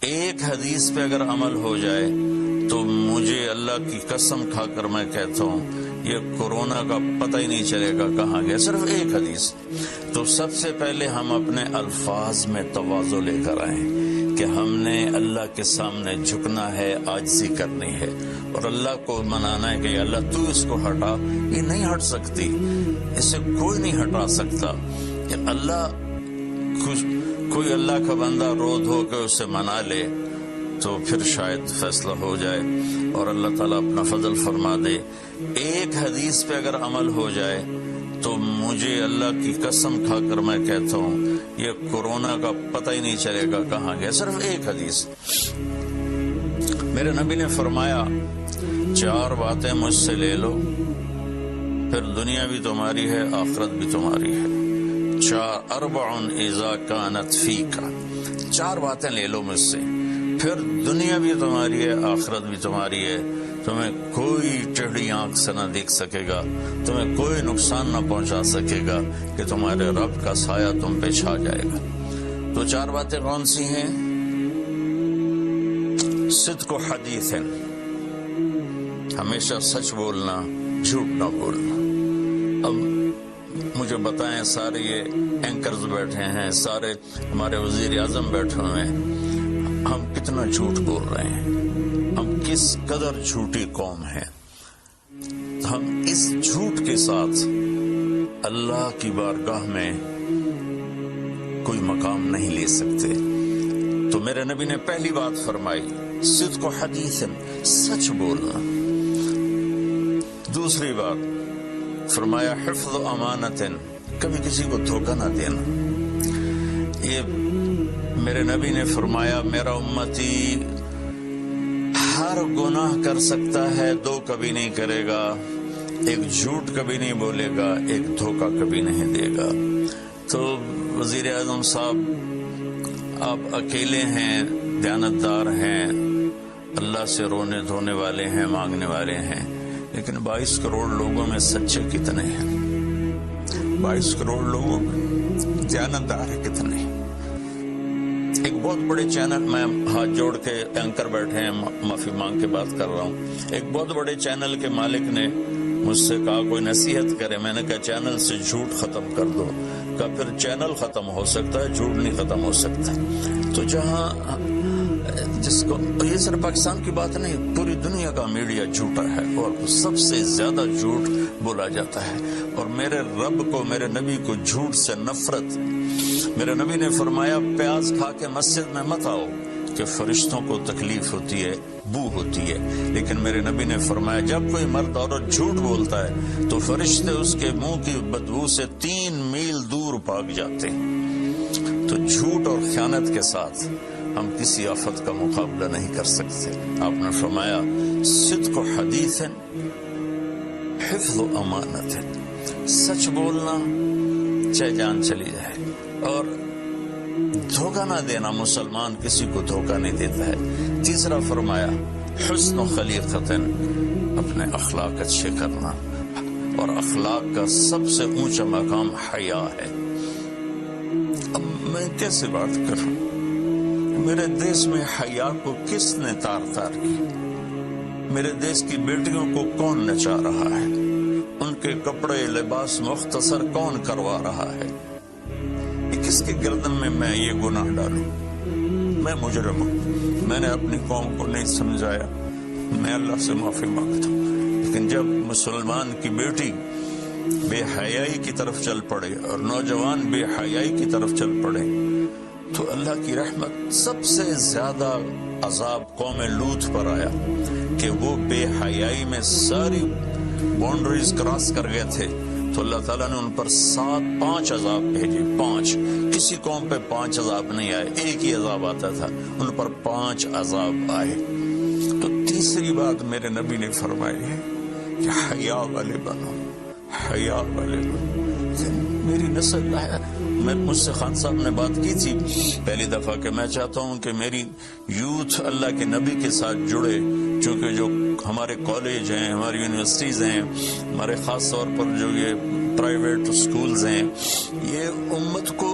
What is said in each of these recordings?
ایک حدیث پہ اگر عمل ہو جائے تو مجھے اللہ کی قسم کھا کر میں کہتا ہوں یہ کورونا کا پتہ ہی نہیں چلے گا کہاں گیا. صرف ایک حدیث. تو سب سے پہلے ہم اپنے الفاظ میں تواضع لے کر آئیں کہ ہم نے اللہ کے سامنے جھکنا ہے, عاجزی کرنی ہے اور اللہ کو منانا ہے کہ اللہ تو اس کو ہٹا. یہ نہیں ہٹ سکتی, اسے کوئی نہیں ہٹا سکتا. کہ اللہ کوئی اللہ کا بندہ رو دھو کے اسے منا لے تو پھر شاید فیصلہ ہو جائے اور اللہ تعالیٰ اپنا فضل فرما دے. ایک حدیث پہ اگر عمل ہو جائے تو مجھے اللہ کی قسم کھا کر میں کہتا ہوں یہ کورونا کا پتہ ہی نہیں چلے گا کہاں گیا. صرف ایک حدیث. میرے نبی نے فرمایا 4 باتیں مجھ سے لے لو پھر دنیا بھی تمہاری ہے آخرت بھی تمہاری ہے. 4 اذا كانت فيك. 4 باتیں لے لو مجھ سے پھر دنیا بھی تمہاری ہے آخرت بھی تمہاری ہے. تمہیں کوئی ٹیڑھی آنکھ سے نہ دیکھ سکے گا, تمہیں کوئی نقصان نہ پہنچا سکے گا کہ تمہارے رب کا سایہ تم پہ چھا جائے گا. تو 4 باتیں کون سی ہیں؟ صدق و حدیث, ہمیشہ سچ بولنا, جھوٹ نہ بولنا. اب مجھے بتائیں, سارے یہ اینکرز بیٹھے ہیں, سارے ہمارے وزیر اعظم بیٹھے ہوئے ہیں, ہم کتنا جھوٹ بول رہے ہیں, ہم کس قدر جھوٹی قوم ہے. ہم اس جھوٹ کے ساتھ اللہ کی بارگاہ میں کوئی مقام نہیں لے سکتے. تو میرے نبی نے پہلی بات فرمائی صدق و حدیث, سچ بولنا. دوسری بات فرمایا حفظ و امانت, کبھی کسی کو دھوکہ نہ دینا. یہ میرے نبی نے فرمایا میرا امتی ہر گناہ کر سکتا ہے, 2 کبھی نہیں کرے گا. ایک جھوٹ کبھی نہیں بولے گا, ایک دھوکہ کبھی نہیں دے گا. تو وزیر اعظم صاحب آپ اکیلے ہیں, دیانتدار ہیں, اللہ سے رونے دھونے والے ہیں, مانگنے والے ہیں, لیکن 22 کروڑ لوگوں میں سچے کتنے ہیں؟ 22 کروڑ لوگوں میں دیانتدار کتنے ہیں؟ ایک بہت بڑے چینل, میں ہاتھ جوڑ کے اینکر بیٹھے ہیں, معافی مانگ کے بات کر رہا ہوں, ایک بہت بڑے چینل کے مالک نے مجھ سے کہا کوئی نصیحت کرے. میں نے کہا چینل سے جھوٹ ختم کر دو. کہا پھر چینل ختم ہو سکتا ہے, جھوٹ نہیں ختم ہو سکتا. تو جہاں جس کو, یہ صرف پاکستان کی بات نہیں, پوری دنیا کا میڈیا جھوٹا ہے اور سب سے زیادہ جھوٹ بولا جاتا ہے. اور میرے رب کو, میرے نبی کو جھوٹ سے نفرت. میرے نبی نے فرمایا پیاز کھا کے مسجد میں مت آؤ کہ فرشتوں کو تکلیف ہوتی ہے, بو ہوتی ہے. لیکن میرے نبی نے فرمایا جب کوئی مرد عورت جھوٹ بولتا ہے تو فرشتے اس کے منہ کی بدبو سے 3 میل دور بھاگ جاتے ہیں. تو جھوٹ اور خیانت کے ساتھ ہم کسی آفت کا مقابلہ نہیں کر سکتے. آپ نے فرمایا صدق و حدیث, حفظ و امانت, سچ بولنا چاہے جان چلی جائے, اور دھوکہ نہ دینا. مسلمان کسی کو دھوکہ نہیں دیتا ہے. تیسرا فرمایا حسن و خلیقت, اپنے اخلاق اچھے کرنا, اور اخلاق کا سب سے اونچا مقام حیا ہے. اب میں کیسے بات کروں؟ میرے دیش میں حیا کو کس نے تار کی؟ میرے دیش کی بیٹیوں کو کون نچا رہا ہے؟ ان کے کپڑے لباس مختصر کون کروا رہا ہے؟ کس کے گردن میں یہ گناہ ڈالوں؟ میں مجرم ہوں, میں نے اپنی قوم کو نہیں سمجھایا, میں اللہ سے معافی مانگتا ہوں. لیکن جب مسلمان کی بیٹی بے حیائی کی طرف چل پڑے اور نوجوان بے حیائی کی طرف چل پڑے تو اللہ کی رحمت. سب سے زیادہ عذاب قوم لوط پر آیا کہ وہ بے حیائی میں ساری باؤنڈریز کراس کر گئے تھے, تو اللہ تعالیٰ نے ان پر 5 عذاب بھیجے. 5, کسی قوم پہ 5 عذاب نہیں آئے, ایک ہی عذاب آتا تھا, ان پر 5 عذاب آئے. تو تیسری بات میرے نبی نے فرمائی ہے کہ حیا والے بنو, حیا والے بنو. میری نسل ہے, مجھ سے خان صاحب نے بات کی تھی پہلی دفعہ کہ میں چاہتا ہوں کہ میری یوتھ اللہ کے نبی کے ساتھ جڑے, چونکہ جو ہمارے کالج ہیں, ہماری یونیورسٹیز ہیں, ہمارے خاص طور پر جو یہ پرائیویٹ سکولز ہیں, یہ امت کو,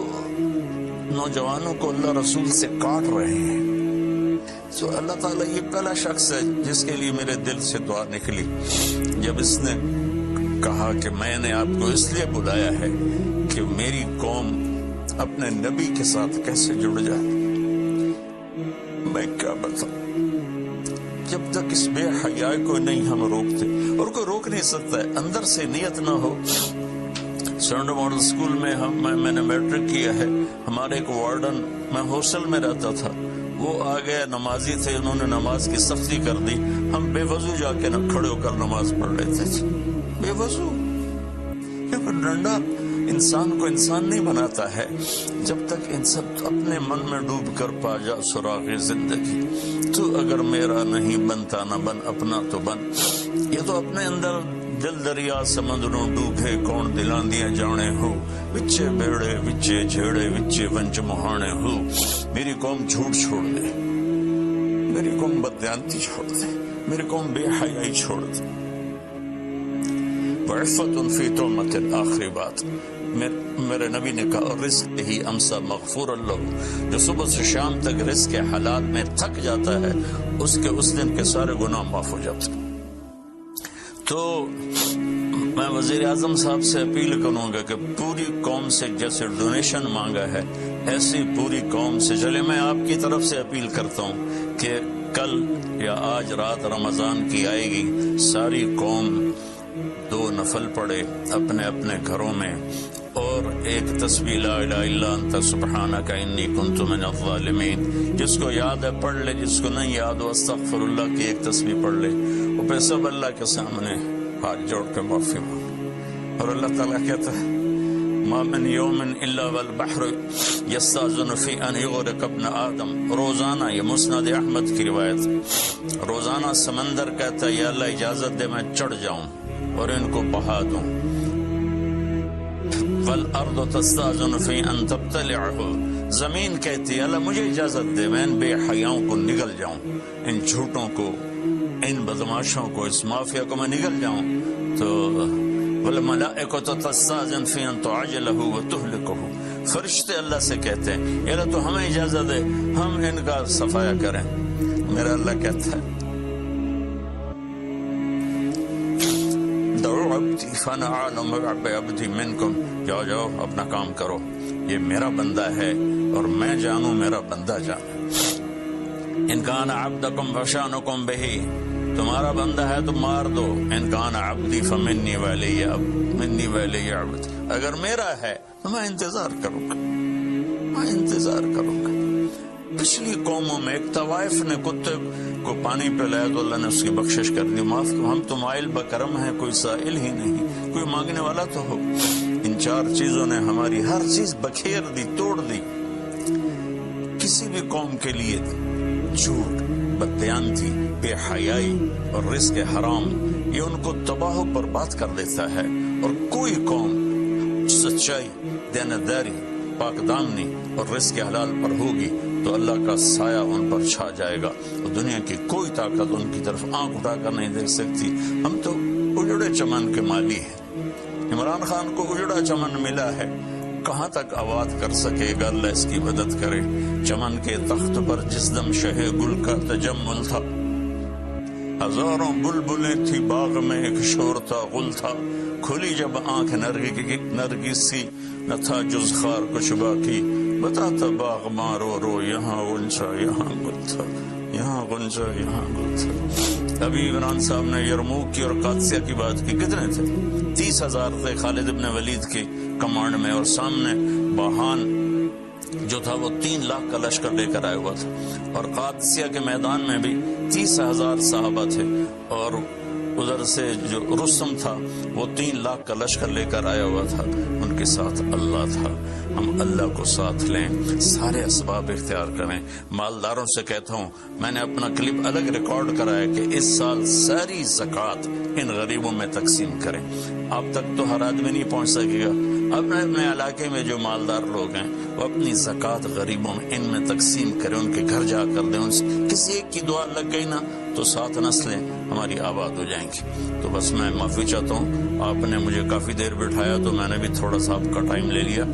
نوجوانوں کو اللہ رسول سے کاٹ رہے ہیں. تو اللہ تعالیٰ یہ پہلا شخص ہے جس کے لیے میرے دل سے دعا نکلی جب اس نے کہا کہ میں نے آپ کو اس لیے بلایا ہے کہ میری قوم اپنے نبی کے ساتھ کیسے جڑ جائے۔ میں کیا بتاؤں، جب تک اس بے حیائی کو نہیں ہم روکتے، اور کوئی روک نہیں سکتا ہے، اندر سے نیت نہ ہو۔ سرنڈر ماڈل اسکول میں میں نے میٹرک کیا ہے، ہمارے ایک وارڈن، میں ہاسٹل میں رہتا تھا، وہ آ گیا، نمازی تھے، انہوں نے نماز کی سختی کر دی، ہم بے وضو جا کے کھڑے ہو کر نماز پڑھ لیتے تھے، بے وضو۔ کیونکہ ڈنڈا انسان کو انسان نہیں بناتا ہے جب تک انسان اپنے من میں ڈوب کر پا جا سراغ زندگی۔ تو اگر میرا نہیں بنتا نہ بن، اپنا تو بن۔ یہ تو اپنے اندر دل دریا سمندروں ڈوبے کون دلان دیا جانے ہو، وچے بیڑے وچے جھیڑے وچے ونج مہانے ہو۔ میری قوم جھوٹ چھوڑ دے، میری قوم بددیانتی چھوڑ دے، میری قوم بے حیائی چھوڑ دے۔ وعفت فی تہمت، آخری بات میرے نبی نے کہا، اور رزق ہی امسا مغفور اللہ، جو صبح سے شام تک رزق کے حالات میں تھک جاتا ہے اس کے اس دن کے سارے گناہ معاف ہو جاتے ہیں۔ تو میں وزیر اعظم صاحب سے اپیل کروں گا کہ پوری قوم سے جیسے ڈونیشن مانگا ہے ایسی پوری قوم سے چلے۔ میں آپ کی طرف سے اپیل کرتا ہوں کہ کل یا آج رات رمضان کی آئے گی، ساری قوم 2 نفل پڑھے اپنے اپنے گھروں میں، اور ایک تسبیح لا الہ الا انت سبحانک انی کنت من الظالمین، جس کو یاد ہے پڑھ لے، جس کو نہیں یاد ہو استغفر اللہ کی ایک تسبیح پڑھ لے، اور پھر سب اللہ کے سامنے ہاتھ جوڑ کے معافی مانگ۔ اور اللہ تعالیٰ کہتا ہے ما من یوم الا والبحر یستاذن فی ان یغرق ابن آدم، روزانہ، یہ مسند احمد کی روایت، روزانہ سمندر کہتا ہے یا اللہ اجازت دے میں چڑھ جاؤں اور ان کو بہا دوں۔ والارض تستاذن فی ان تبتلعہ، زمین کہتی ہے اللہ مجھے اجازت دے میں ان بے حیاؤں کو نگل جاؤں، ان جھوٹوں کو، ان بدماشوں کو، اس مافیا کو میں نگل جاؤں۔ تو والملائکۃ تستاذن فی ان تعجلہ وتہلکہ، فرشتے اللہ سے کہتے ہیں یا اللہ تو ہمیں اجازت دے ہم ان کا صفایا کریں۔ میرا اللہ کہتا ہے دعو عبدی فانا اعلم بعبدی منکم، جاؤ جاؤ اپنا کام کرو، یہ میرا بندہ ہے اور میں جانوں میرا بندہ جانے۔ ان کان عبدکم فشانکم بہی، تمہارا بندہ ہے تو مار دو، ان کان عبدی فمنی ولی منی ولی عبد، اگر میرا ہے تو میں انتظار کروں گا، میں انتظار کروں گا۔ پچھلی قوموں میں ایک طوائف نے کتے کو پانی پلایا تو اللہ نے اس کی بخشش کر دی، معاف کرو، ہم تو مائل بکرم ہیں، کوئی سائل ہی نہیں، کوئی مانگنے والا تو ہو۔ ان 4 چیزوں نے ہماری ہر چیز بکھیر دی، توڑ دی۔ کسی بھی قوم کے لیے جھوٹ، بددیانتی، بے حیائی اور رزق حرام یہ ان کو تباہ و برباد کر دیتا ہے، اور کوئی قوم سچائی، دیانتداری، پاک دامنی اور رزق حلال پر ہوگی تو اللہ کا سایہ ان پر چھا جائے گا، اور دنیا کی کوئی طاقت ان کی طرف آنکھ اٹھا کر نہیں دیکھ سکتی۔ ہم تو اجڑے چمن کے مالی ہیں، عمران خان کو اجڑا چمن ملا ہے، کہاں تک آباد کر سکے گا، اللہ اس کی مدد کرے۔ چمن کے تخت پر جس دم شہ گل کا تجمل تھا، ہزاروں بلبلیں تھی باغ میں، ایک شور تھا، غل تھا، کھلی جب آنکھ نرگس سی، نہ تھا جز خار کچھ باقی، بتاتا باغ مارو رو، یہاں غنچہ یہاں گل تھا، یہاں غنچہ یہاں گل تھا۔ ابھی عمران صاحب نے یرموک کی اور قادسیہ کی بات کی، کتنے تھے؟ 30,000 تھے خالد ابن ولید کے کمانڈ میں، اور سامنے باہان جو تھا وہ 3 لاکھ کا لشکر لے کر آیا ہوا تھا، اور قادسیہ کے میدان میں بھی 30,000 صحابہ تھے، اور ادھر سے جو رستم تھا وہ 3 لاکھ کا لشکر لے کر آیا ہوا تھا، ان کے ساتھ اللہ تھا۔ ہم اللہ کو ساتھ لیں، سارے اسباب اختیار کریں۔ مالداروں سے کہتا ہوں، میں نے اپنا کلپ الگ ریکارڈ کرا ہے کہ اس سال ساری زکوٰۃ ان غریبوں میں تقسیم کریں۔ آپ تک تو ہر آدمی نہیں پہنچ سکے گا، اپنے اپنے علاقے میں جو مالدار لوگ ہیں وہ اپنی زکوٰۃ غریبوں میں ان میں تقسیم کریں، ان کے گھر جا کر دیں، ان سے کسی ایک کی دعا لگ گئی نا تو 7 نسلیں ہماری آباد ہو جائیں گی۔ تو بس میں معافی چاہتا ہوں، آپ نے مجھے کافی دیر بٹھایا تو میں نے بھی تھوڑا سا آپ کا ٹائم لے لیا۔